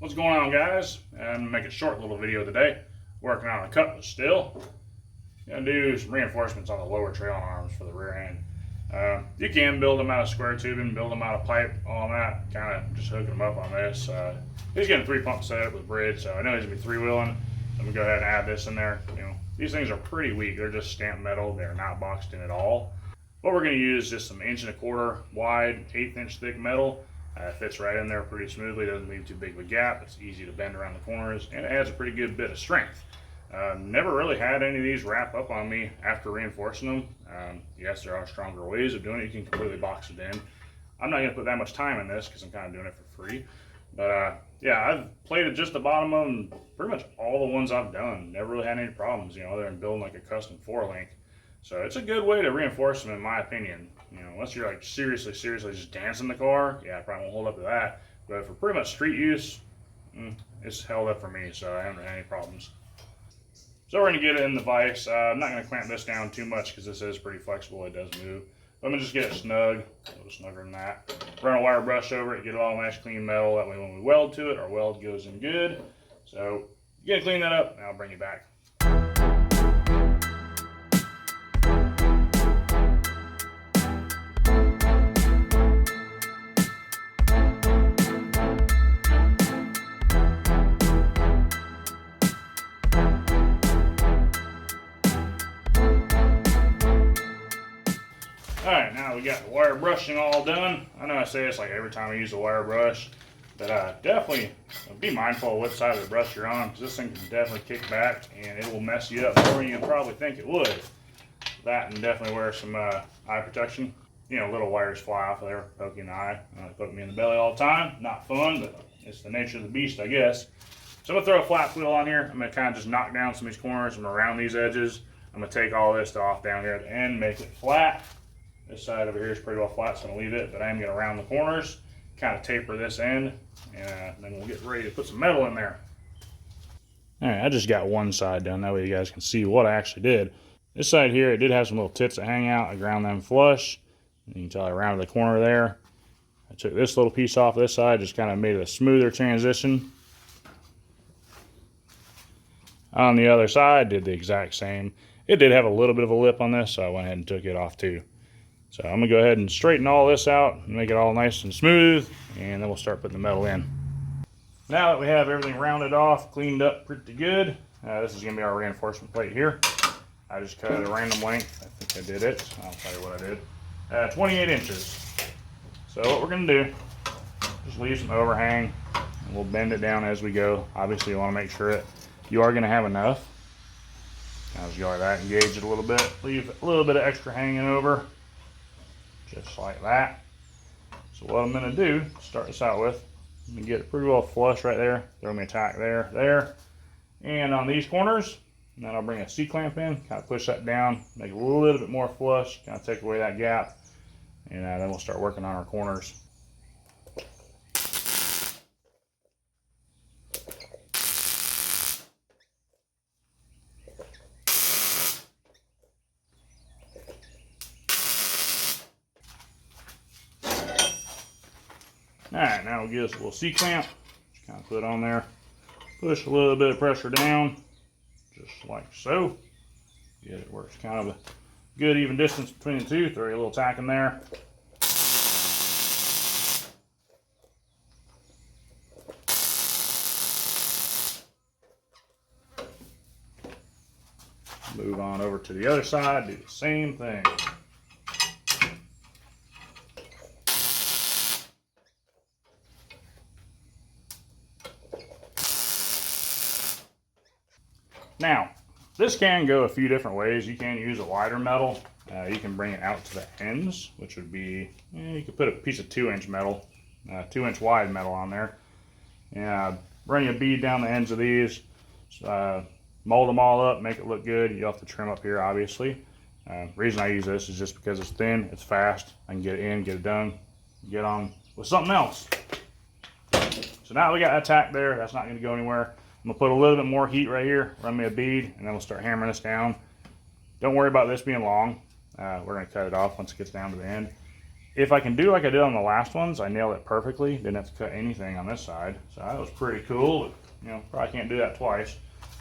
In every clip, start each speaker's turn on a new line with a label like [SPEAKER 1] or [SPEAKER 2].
[SPEAKER 1] What's going on, guys? I'm gonna make a short little video today. Working on a cutlass still. Gonna do some reinforcements on the lower trailing arms for the rear end. You can build them out of square tubing, build them out of pipe, all that. Kind of just hooking them up on this. He's getting 3-pump setup with bridge, so I know he's gonna be 3-wheeling. I'm gonna go ahead and add this in there. These things are pretty weak. They're just stamped metal. They're not boxed in at all. What we're gonna use is just some 1.25 inch wide, 1/8 inch thick metal. Fits right in there pretty smoothly, doesn't leave too big of a gap. It's easy to bend around the corners, and it adds a pretty good bit of strength. Never really had any of these wrap up on me after reinforcing them. Yes, there are stronger ways of doing it. You can completely box it in. I'm not going to put that much time in this because I'm kind of doing it for free. But yeah, I've plated just the bottom of them, pretty much all the ones I've done. Never really had any problems, other than building like a custom 4-link. So it's a good way to reinforce them, in my opinion. Unless you're like seriously just dancing the car, yeah, it probably won't hold up to that. But for pretty much street use, it's held up for me, so I haven't had any problems. So we're gonna get it in the vise. I'm not gonna clamp this down too much because this is pretty flexible. It does move. But I'm gonna just get it snug, a little snugger than that. Run a wire brush over it, get it all nice clean metal. That way when we weld to it, our weld goes in good. So you gotta clean that up, and I'll bring you back. Alright, now we got the wire brushing all done. I know I say this like every time I use a wire brush, but definitely be mindful of what side of the brush you're on, because this thing can definitely kick back and it will mess you up more than you probably think it would. That, and definitely wear some eye protection. Little wires fly off of there, poking the eye. Poke me in the belly all the time. Not fun, but it's the nature of the beast, I guess. So I'm going to throw a flat wheel on here. I'm going to kind of just knock down some of these corners from around these edges. I'm going to take all this off down here at the end, make it flat. This side over here is pretty well flat, so I'm going to leave it, but I am going to round the corners, kind of taper this end, and then we'll get ready to put some metal in there. Alright, I just got one side done, that way you guys can see what I actually did. This side here, it did have some little tits that hang out. I ground them flush. You can tell I rounded the corner there. I took this little piece off this side, just kind of made it a smoother transition. On the other side, did the exact same. It did have a little bit of a lip on this, so I went ahead and took it off too. So I'm going to go ahead and straighten all this out and make it all nice and smooth, and then we'll start putting the metal in. Now that we have everything rounded off, cleaned up pretty good, this is going to be our reinforcement plate here. I just cut it a random length. I think I did it. I'll tell you what I did. 28 inches. So what we're going to do, just leave some overhang, and we'll bend it down as we go. Obviously you want to make sure that you are going to have enough. Now just go like that and gauge it a little bit. Leave a little bit of extra hanging over. Just like that. So what I'm going to do, start this out with, I'm going to get it pretty well flush right there. Throw me a tack there, there. And on these corners, and then I'll bring a C-clamp in, kind of push that down, make it a little bit more flush, kind of take away that gap. And then we'll start working on our corners. Alright, now we'll get us a little C-clamp, just kind of put it on there, push a little bit of pressure down, just like so. Get it where it's kind of a good even distance between the two, throw a little tack in there. Move on over to the other side, do the same thing. Now, this can go a few different ways. You can use a wider metal. You can bring it out to the ends, which would be, you could put a piece of 2-inch metal, 2-inch wide metal on there. And run your bead down the ends of these, mold them all up, make it look good. You'll have to trim up here, obviously. The reason I use this is just because it's thin, it's fast. I can get it in, get it done, get on with something else. So now we got that tack there. That's not going to go anywhere. I'm going to put a little bit more heat right here, run me a bead, and then we'll start hammering this down. Don't worry about this being long. We're going to cut it off once it gets down to the end. If I can do like I did on the last ones, I nailed it perfectly. Didn't have to cut anything on this side. So that was pretty cool. You know, probably can't do that twice.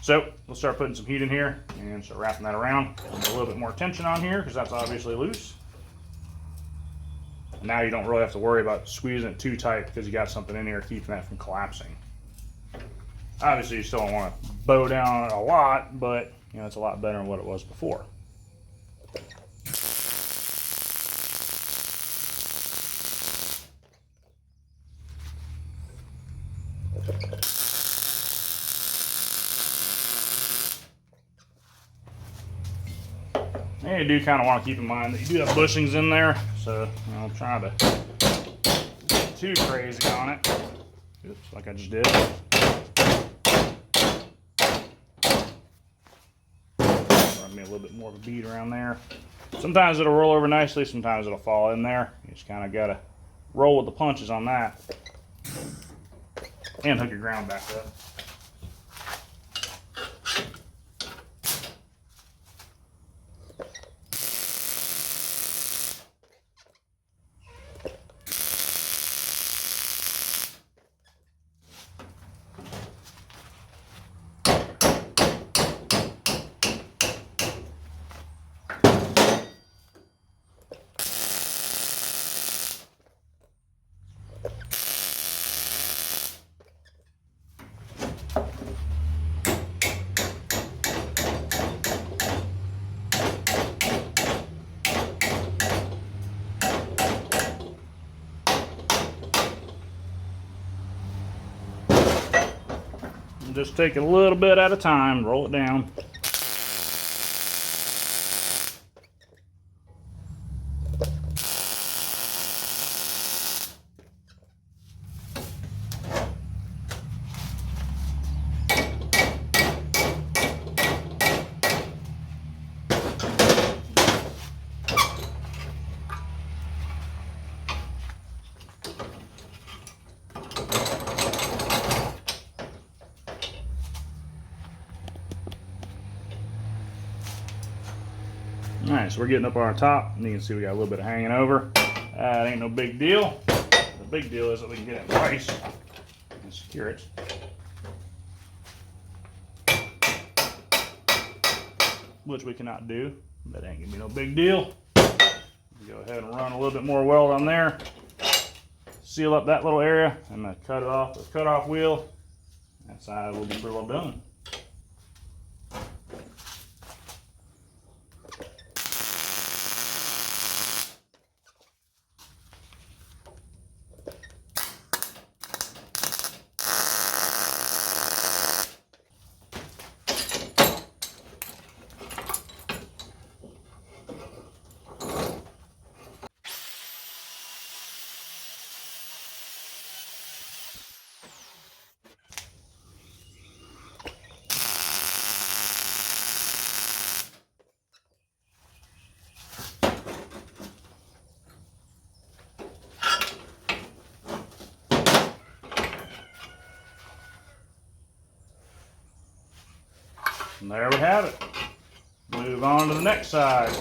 [SPEAKER 1] So we'll start putting some heat in here and start wrapping that around. Get a little bit more tension on here because that's obviously loose. And now you don't really have to worry about squeezing it too tight because you got something in here keeping that from collapsing. Obviously you still don't want to bow down on it a lot, but you know, it's a lot better than what it was before. And you do kind of want to keep in mind that you do have bushings in there, so you know, try to get too crazy on it. Oops, like I just did. Run me a little bit more of a bead around there. Sometimes it'll roll over nicely, sometimes it'll fall in there. You just kind of got to roll with the punches on that. And hook your ground back up. Just take it a little bit at a time, roll it down. Alright, so we're getting up on our top, and you can see we got a little bit of hanging over. That ain't no big deal. The big deal is that we can get it in place and secure it. Which we cannot do. That ain't gonna be no big deal. Go ahead and run a little bit more weld on there. Seal up that little area, and then cut it off with a cut-off wheel. That side will be pretty well done. And there we have it. Move on to the next side.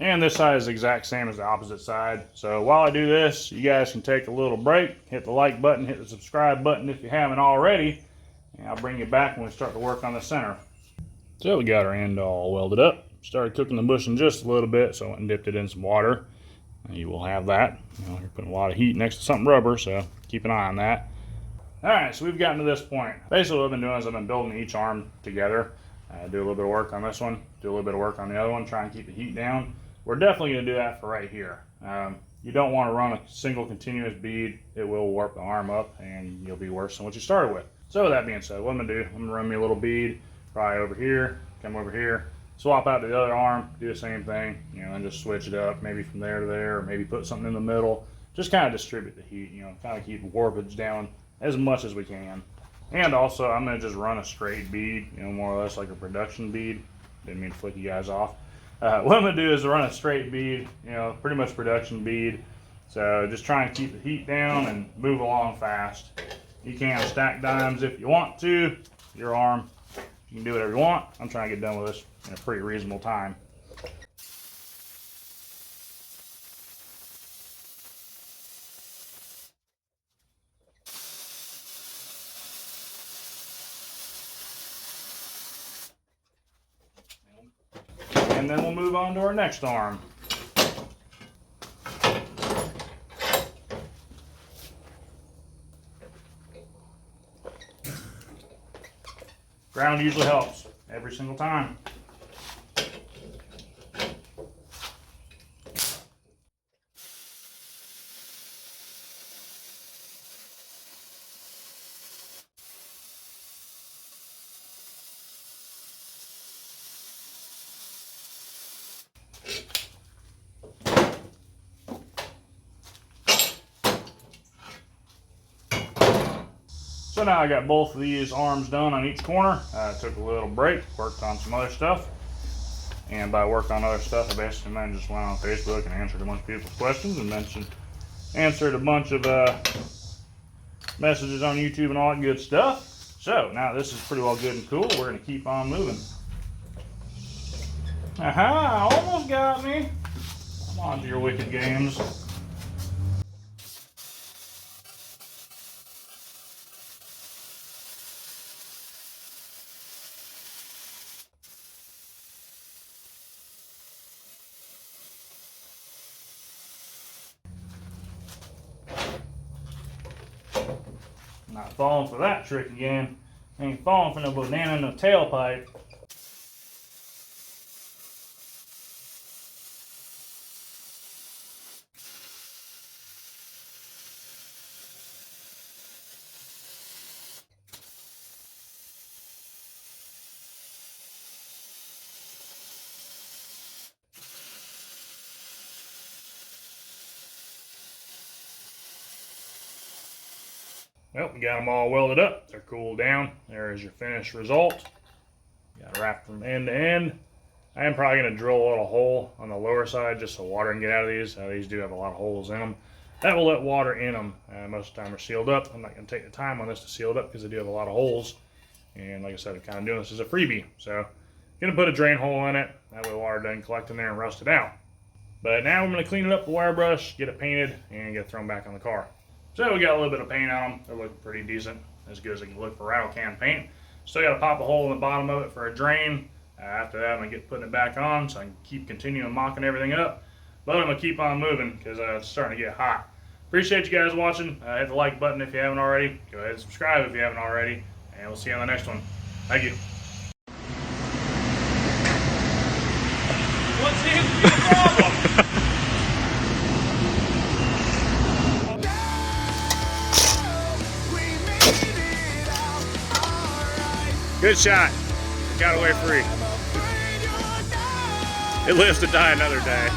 [SPEAKER 1] And this side is the exact same as the opposite side. So while I do this, you guys can take a little break, hit the like button, hit the subscribe button if you haven't already, and I'll bring you back when we start to work on the center. So we got our end all welded up. Started cooking the bushing just a little bit, so I went and dipped it in some water. And you will have that. You know, you're putting a lot of heat next to something rubber, so keep an eye on that. Alright, so we've gotten to this point. Basically what I've been doing is I've been building each arm together. Do a little bit of work on this one, do a little bit of work on the other one, try and keep the heat down. We're definitely going to do that for right here. You don't want to run a single continuous bead. It will warp the arm up and you'll be worse than what you started with. So with that being said, what I'm going to do, I'm going to run me a little bead, probably over here, come over here, swap out to the other arm, do the same thing, you know, and just switch it up, maybe from there to there, or maybe put something in the middle. Just kind of distribute the heat, you know, kind of keep warpage down as much as we can. And also, I'm going to just run a straight bead, you know, more or less like a production bead. Didn't mean to flick you guys off. What I'm going to do is run a straight bead, you know, pretty much production bead. So just try and keep the heat down and move along fast. You can stack dimes if you want to, your arm. You can do whatever you want. I'm trying to get done with this in a pretty reasonable time. And then we'll move on to our next arm. Ground usually helps every single time. So now I got both of these arms done on each corner. I took a little break, worked on some other stuff. And by work on other stuff, I basically just went on Facebook and answered a bunch of people's questions and answered a bunch of messages on YouTube and all that good stuff. So now this is pretty well good and cool. We're going to keep on moving. Aha, almost got me. Come on to your wicked games. Not falling for that trick again. Ain't falling for no banana in the tailpipe. Well, we got them all welded up. They're cooled down. There is your finished result. Got to wrap from end to end. I am probably going to drill a little hole on the lower side just so water can get out of these. These do have a lot of holes in them. That will let water in them. Most of the time they're sealed up. I'm not going to take the time on this to seal it up because they do have a lot of holes. And like I said, I'm kind of doing this as a freebie. So I'm going to put a drain hole in it. That way water doesn't collect in there and rust it out. But now I'm going to clean it up with a wire brush, get it painted, and get it thrown back on the car. So we got a little bit of paint on them. They're looking pretty decent, as good as they can look for rattle can paint. Still got to pop a hole in the bottom of it for a drain. After that, I'm going to get putting it back on so I can keep continuing mocking everything up. But I'm going to keep on moving because it's starting to get hot. Appreciate you guys watching. Hit the like button if you haven't already. Go ahead and subscribe if you haven't already. And we'll see you on the next one. Thank you.
[SPEAKER 2] What seems to be the problem?
[SPEAKER 1] Good shot. Got away free. It lives to die another day.